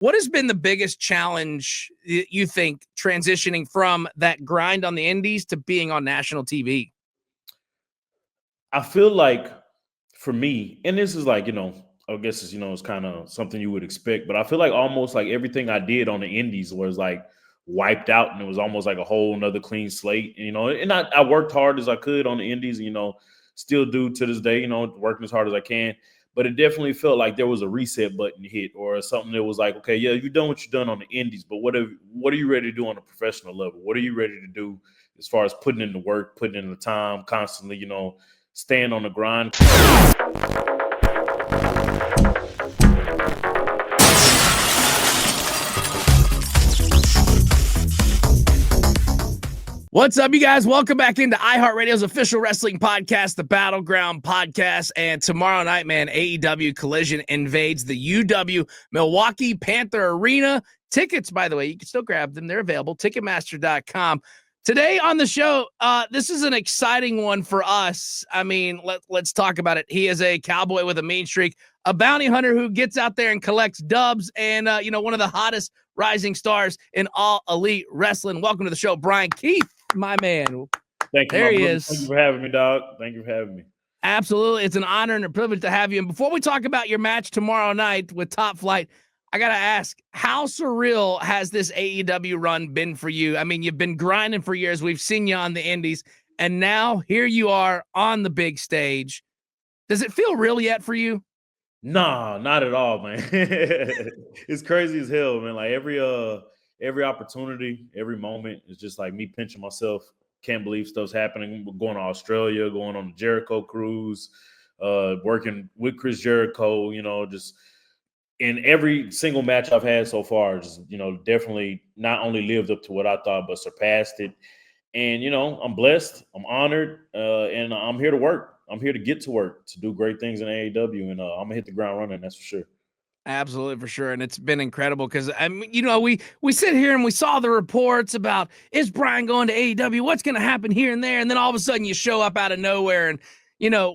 What has been the biggest challenge you think transitioning from that grind on the indies to being on national TV? I feel like for me, and this is like, I guess it's kind of something you would expect, but I feel like almost like everything I did on the indies was like wiped out and it was almost like a whole nother clean slate. And I worked hard as I could on the indies, still do to this day, working as hard as I can. But it definitely felt like there was a reset button hit or something that was like, okay, yeah, you've done what you've done on the indies, but what are you ready to do on a professional level? What are you ready to do as far as putting in the work, putting in the time, constantly, staying on the grind? What's up, you guys? Welcome back into iHeartRadio's official wrestling podcast, the Battleground Podcast. And tomorrow night, man, AEW Collision invades the UW Milwaukee Panther Arena. Tickets, by the way, you can still grab them. They're available, Ticketmaster.com. Today on the show, this is an exciting one for us. I mean, let's talk about it. He is a cowboy with a mean streak, a bounty hunter who gets out there and collects dubs, and, one of the hottest rising stars in all elite wrestling. Welcome to the show, Bryan Keith. My man. Thank you, there my he brother. is. Thank you for having me, dog. Thank you for having me. Absolutely. It's an honor and a privilege to have you. And before we talk about your match tomorrow night with Top Flight, I got to ask, how surreal has this AEW run been for you? I mean, you've been grinding for years. We've seen you on the indies, and now here you are on the big stage. Does it feel real yet for you? Nah, not at all, man. It's crazy as hell, man. Like every opportunity, every moment is just like me pinching myself. Can't believe stuff's happening. We're going to Australia, going on the Jericho cruise, working with Chris Jericho, just in every single match I've had so far, just, definitely not only lived up to what I thought, but surpassed it. And, I'm blessed, I'm honored, and I'm here to work. I'm here to get to work, to do great things in AEW, and I'm going to hit the ground running, that's for sure. Absolutely, for sure. And it's been incredible because, I mean, we sit here and we saw the reports about, is Bryan going to AEW? What's going to happen here and there? And then all of a sudden you show up out of nowhere. And,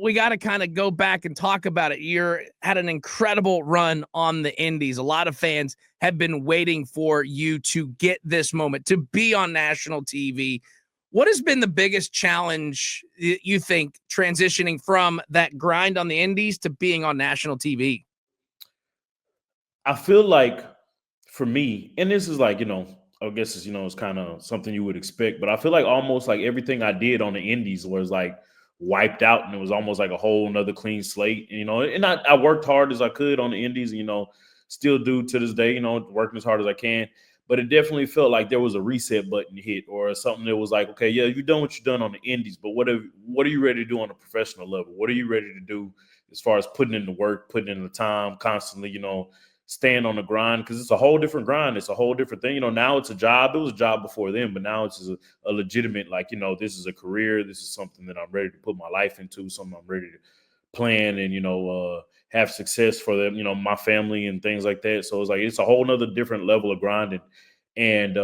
we got to kind of go back and talk about it. You're had an incredible run on the indies. A lot of fans have been waiting for you to get this moment, to be on national TV. What has been the biggest challenge, you think, transitioning from that grind on the indies to being on national TV? I feel like for me, and this is like, I guess it's kind of something you would expect, but I feel like almost like everything I did on the indies was like wiped out and it was almost like a whole nother clean slate. And I worked hard as I could on the indies, still do to this day, working as hard as I can. But it definitely felt like there was a reset button hit or something that was like, okay, yeah, you've done what you've done on the indies, but what are you ready to do on a professional level? What are you ready to do as far as putting in the work, putting in the time, constantly, staying on the grind? Because it's a whole different grind. It's a whole different thing. Now it's a job. It was a job before then, but now it's a legitimate, like, this is a career. This is something that I'm ready to put my life into, something I'm ready to plan and, have success for them, my family and things like that. So it's a whole nother different level of grinding. And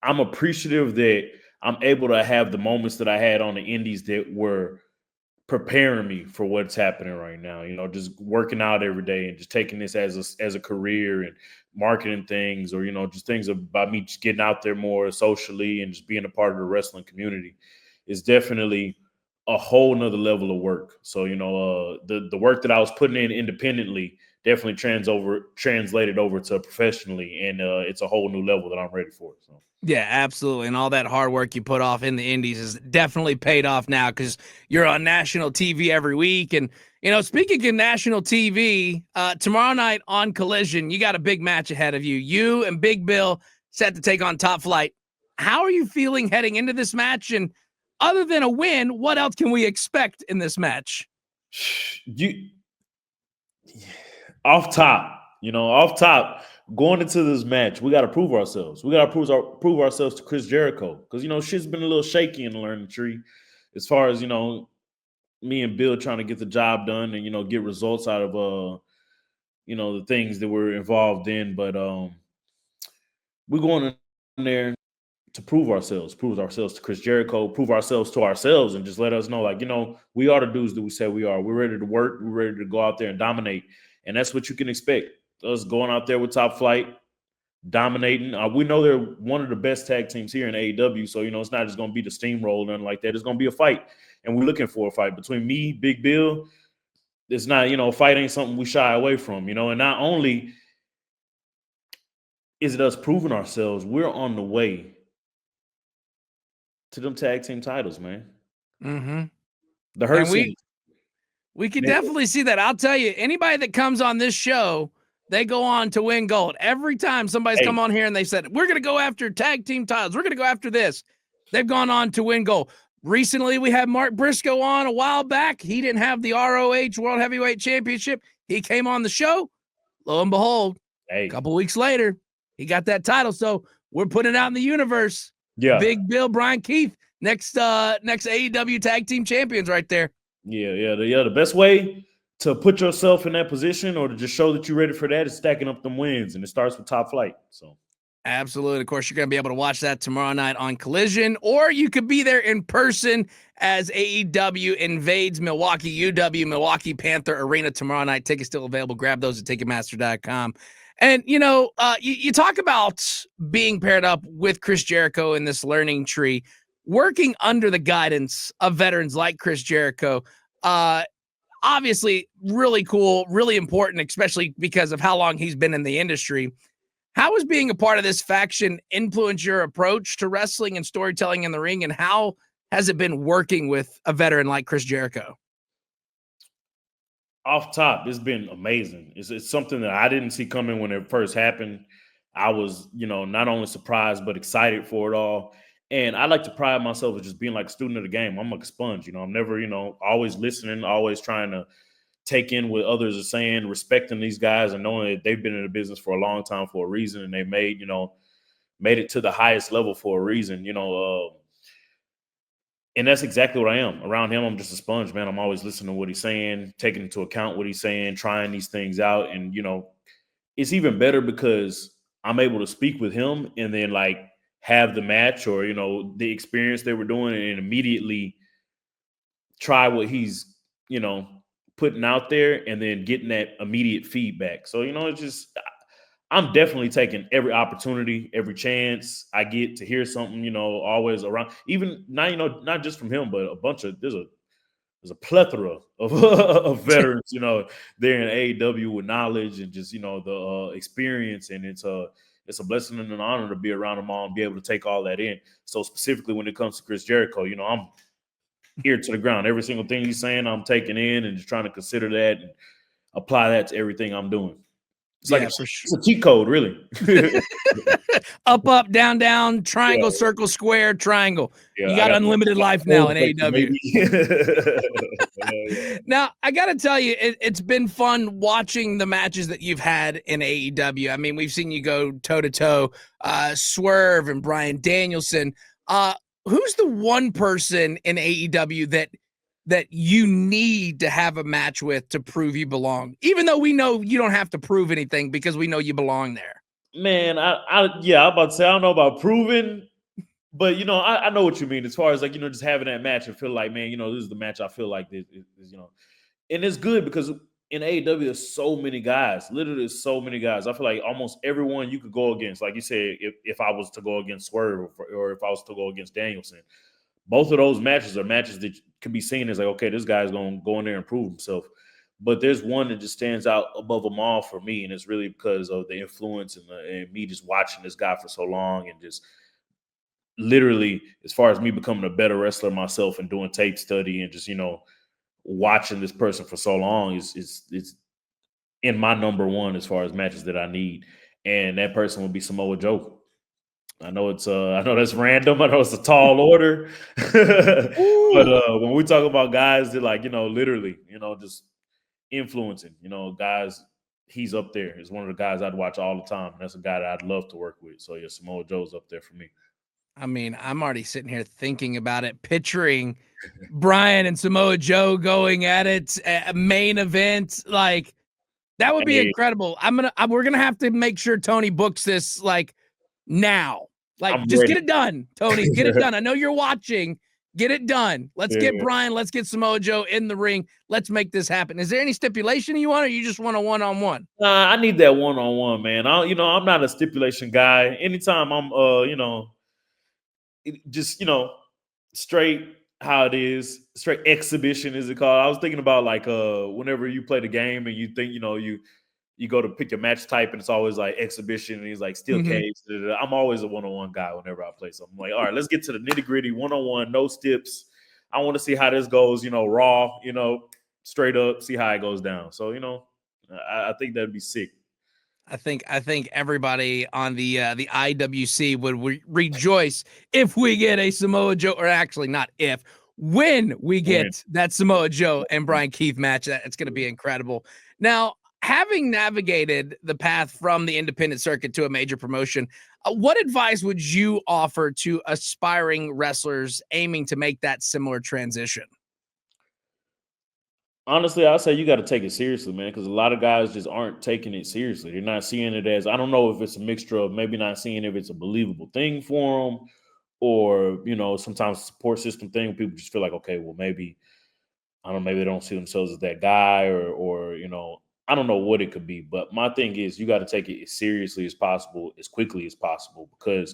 I'm appreciative that I'm able to have the moments that I had on the indies that were preparing me for what's happening right now. Just working out every day and just taking this as a career and marketing things, or just things about me just getting out there more socially and just being a part of the wrestling community is definitely a whole nother level of work. So the work that I was putting in independently definitely translated over to professionally, and it's a whole new level that I'm ready for. So. Yeah, absolutely. And all that hard work you put off in the indies is definitely paid off now because you're on national TV every week. And, speaking of national TV, tomorrow night on Collision, you got a big match ahead of you. You and Big Bill set to take on Top Flight. How are you feeling heading into this match? And other than a win, what else can we expect in this match? Off top, going into this match, we got to prove ourselves. We got to prove ourselves to Chris Jericho because shit's been a little shaky in the learning tree, as far as me and Bill trying to get the job done and get results out of the things that we're involved in. But we're going in there to prove ourselves to Chris Jericho, prove ourselves to ourselves, and just let us know, like, we are the dudes that we say we are. We're ready to work. We're ready to go out there and dominate, and that's what you can expect. us going out there with Top Flight, dominating. We know they're one of the best tag teams here in AEW, so it's not just going to be the steamroll, nothing like that. It's going to be a fight, and we're looking for a fight between me, Big Bill. It's not, a fight ain't something we shy away from, and not only is it us proving ourselves, we're on the way to them tag team titles, man. Mm-hmm. The Hurt And Center. we can definitely see that. I'll tell you, anybody that comes on this show, they go on to win gold. Every time somebody's come on here and they said, we're going to go after tag team titles, we're going to go after this, they've gone on to win gold. Recently, we had Mark Briscoe on a while back. He didn't have the ROH World Heavyweight Championship. He came on the show. Lo and behold, a couple weeks later, he got that title. So we're putting it out in the universe. Yeah. Big Bill, Bryan Keith, next AEW tag team champions right there. Yeah. The best way to put yourself in that position or to just show that you're ready for that is stacking up them wins, and it starts with Top Flight. So absolutely. Of course, you're going to be able to watch that tomorrow night on Collision, or you could be there in person as AEW invades Milwaukee, UW Milwaukee Panther Arena tomorrow night. Tickets still available. Grab those at Ticketmaster.com. And, you talk about being paired up with Chris Jericho in this learning tree, working under the guidance of veterans like Chris Jericho. Obviously, really cool, really important, especially because of how long he's been in the industry. How has being a part of this faction influenced your approach to wrestling and storytelling in the ring, and how has it been working with a veteran like Chris Jericho? Off top, it's been amazing. It's something that I didn't see coming when it first happened. I was, not only surprised, but excited for it all. And I like to pride myself as just being like a student of the game. I'm like a sponge, I'm never, always listening, always trying to take in what others are saying, respecting these guys and knowing that they've been in the business for a long time for a reason. And they made it to the highest level for a reason, and that's exactly what I am. Around him, I'm just a sponge, man. I'm always listening to what he's saying, taking into account what he's saying, trying these things out. And, it's even better because I'm able to speak with him and then have the match or, the experience they were doing and immediately try what he's, putting out there and then getting that immediate feedback. So, it's just, I'm definitely taking every opportunity, every chance I get to hear something, always around, even not, not just from him, but there's a plethora of, of veterans, there in AEW with knowledge and just, the experience. And it's a blessing and an honor to be around them all and be able to take all that in. So specifically when it comes to Chris Jericho, I'm ear to the ground. Every single thing he's saying, I'm taking in and just trying to consider that and apply that to everything I'm doing. It's like it's a cheat code, really. Up, down, down, triangle, circle, square, triangle. You got unlimited life now in AEW. Now, I got to tell you, it's been fun watching the matches that you've had in AEW. I mean, we've seen you go toe-to-toe, Swerve and Bryan Danielson. Who's the one person in AEW that you need to have a match with to prove you belong, even though we know you don't have to prove anything because we know you belong there? Man, I'm about to say, I don't know about proving, but, I know what you mean as far as just having that match and feel like, man, this is the match I feel like this is, and it's good because in AEW, there's so many guys, literally so many guys. I feel like almost everyone you could go against, like you said, if I was to go against Swerve or if I was to go against Danielson, both of those matches are matches that could be seen as okay, this guy's going to go in there and prove himself. But there's one that just stands out above them all for me, and it's really because of the influence and me just watching this guy for so long and just literally, as far as me becoming a better wrestler myself and doing tape study and just, watching this person for so long is in my number one as far as matches that I need. And that person would be Samoa Joe. I know that's random. I know it's a tall order. But when we talk about guys that literally, just influencing, guys, he's up there. He's one of the guys I'd watch all the time. That's a guy that I'd love to work with. So yeah, Samoa Joe's up there for me. I mean, I'm already sitting here thinking about it, picturing Bryan and Samoa Joe going at it, main event. Like, that would be incredible. We're gonna have to make sure Tony books this now. Like, just get it done, Tony. Get it done. I know you're watching. Get it done. Let's get Bryan. Let's get Samoa Joe in the ring. Let's make this happen. Is there any stipulation you want, or you just want a one-on-one? I need that one-on-one, man. I'm not a stipulation guy. Anytime I'm, just straight how it is, straight exhibition is it called? I was thinking about like whenever you play the game and you think you go to pick your match type and it's always like exhibition and he's like steel cage. I'm always a one-on-one guy whenever I play something. I'm like, all right, let's get to the nitty-gritty, one-on-one, no steps. I want to see how this goes, raw, straight up, see how it goes down. So, I think that'd be sick. I think everybody on the IWC would rejoice if we get a Samoa Joe, or actually not if, when we get that Samoa Joe and Bryan Keith match. It's going to be incredible. Now, having navigated the path from the independent circuit to a major promotion, what advice would you offer to aspiring wrestlers aiming to make that similar transition? Honestly, I'll say you got to take it seriously, man, because a lot of guys just aren't taking it seriously. They're not seeing it as, I don't know if it's a mixture of maybe not seeing if it's a believable thing for them, or, sometimes support system thing. People just feel like, okay, well, maybe, I don't know, maybe they don't see themselves as that guy, or I don't know what it could be. But my thing is, you got to take it as seriously as possible, as quickly as possible, because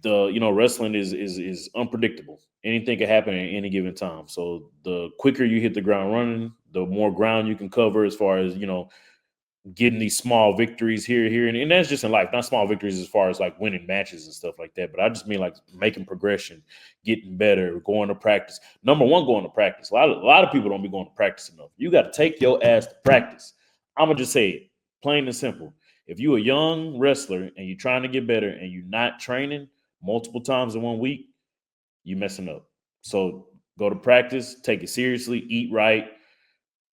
wrestling is unpredictable. Anything can happen at any given time. So the quicker you hit the ground running, the more ground you can cover as far as getting these small victories here, and that's just in life, not small victories as far as like winning matches and stuff like that. But I just mean like making progression, getting better, going to practice. Number one, going to practice. A lot of people don't be going to practice enough. You got to take your ass to practice. I'm gonna just say it, plain and simple. If you're a young wrestler and you're trying to get better and you're not training multiple times in 1 week, you're messing up. So go to practice, take it seriously, eat right,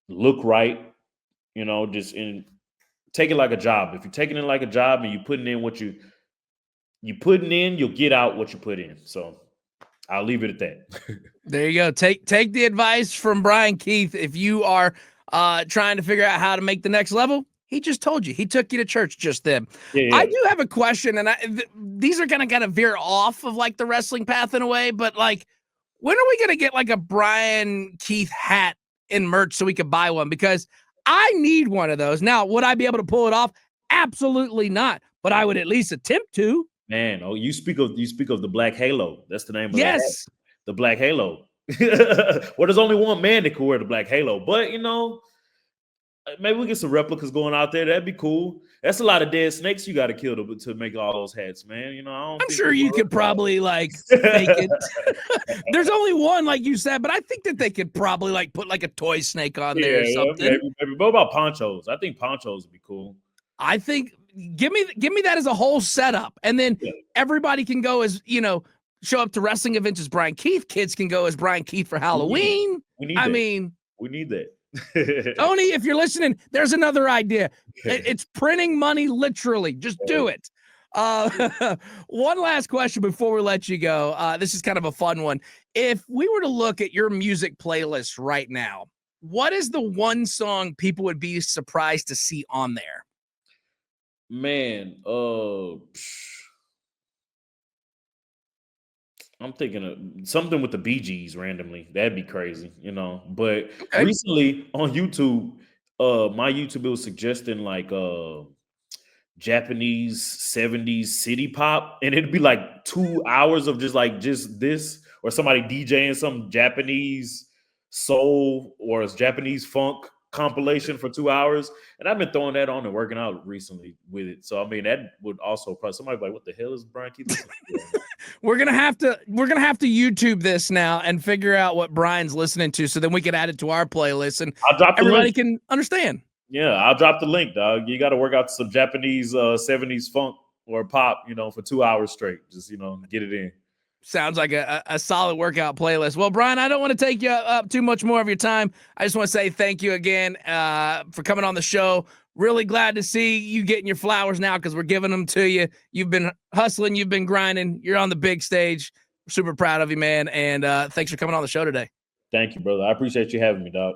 look right, just take it like a job. If you're taking it like a job and you're putting in what you putting in, you'll get out what you put in. So I'll leave it at that. There you go. Take the advice from Bryan Keith. If you are trying to figure out how to make the next level, he just told you. He took you to church just then. Yeah. I do have a question, and these are going to veer off of like the wrestling path in a way, but like, when are we going to get like a Bryan Keith hat in merch so we could buy one? Because I need one of those. Now, would I be able to pull it off? Absolutely not, but I would at least attempt to. Man, you speak of the Black Halo. That's the name of yes. The Black Halo. Well, there's only one man that can wear the Black Halo, but maybe we get some replicas going out there. That'd be cool. That's a lot of dead snakes you got to kill to make all those hats, man. I'm sure you could probably like make it. There's only one, like you said, but I think that they could probably like put like a toy snake on there or something. Maybe. What about ponchos? I think ponchos would be cool. I think give me that as a whole setup, and then everybody can go as show up to wrestling events as Bryan Keith. Kids can go as Bryan Keith for Halloween. We need that. Tony, if you're listening, there's another idea. It's printing money, literally. Just do it. One last question before we let you go. This is kind of a fun one. If we were to look at your music playlist right now, what is the one song people would be surprised to see on there? Man, I'm thinking of something with the Bee Gees randomly. That'd be crazy, But recently on YouTube, my YouTube was suggesting like Japanese 70s city pop, and it'd be like 2 hours of just this, or somebody DJing some Japanese soul or Japanese funk compilation for 2 hours. And I've been throwing that on and working out recently with it. So I mean, that would also probably somebody be like, what the hell is Bryan Keith listening to? We're gonna have to YouTube this now and figure out what Bryan's listening to, so then we can add it to our playlist and everybody can understand. Yeah, I'll drop the link, dog. You got to work out some Japanese 70s funk or pop, for 2 hours straight. Just get it in. Sounds like a solid workout playlist. Well, Bryan, I don't want to take you up too much more of your time. I just want to say thank you again for coming on the show. Really glad to see you getting your flowers now, because we're giving them to you. You've been hustling. You've been grinding. You're on the big stage. We're super proud of you, man. And thanks for coming on the show today. Thank you, brother. I appreciate you having me, dog.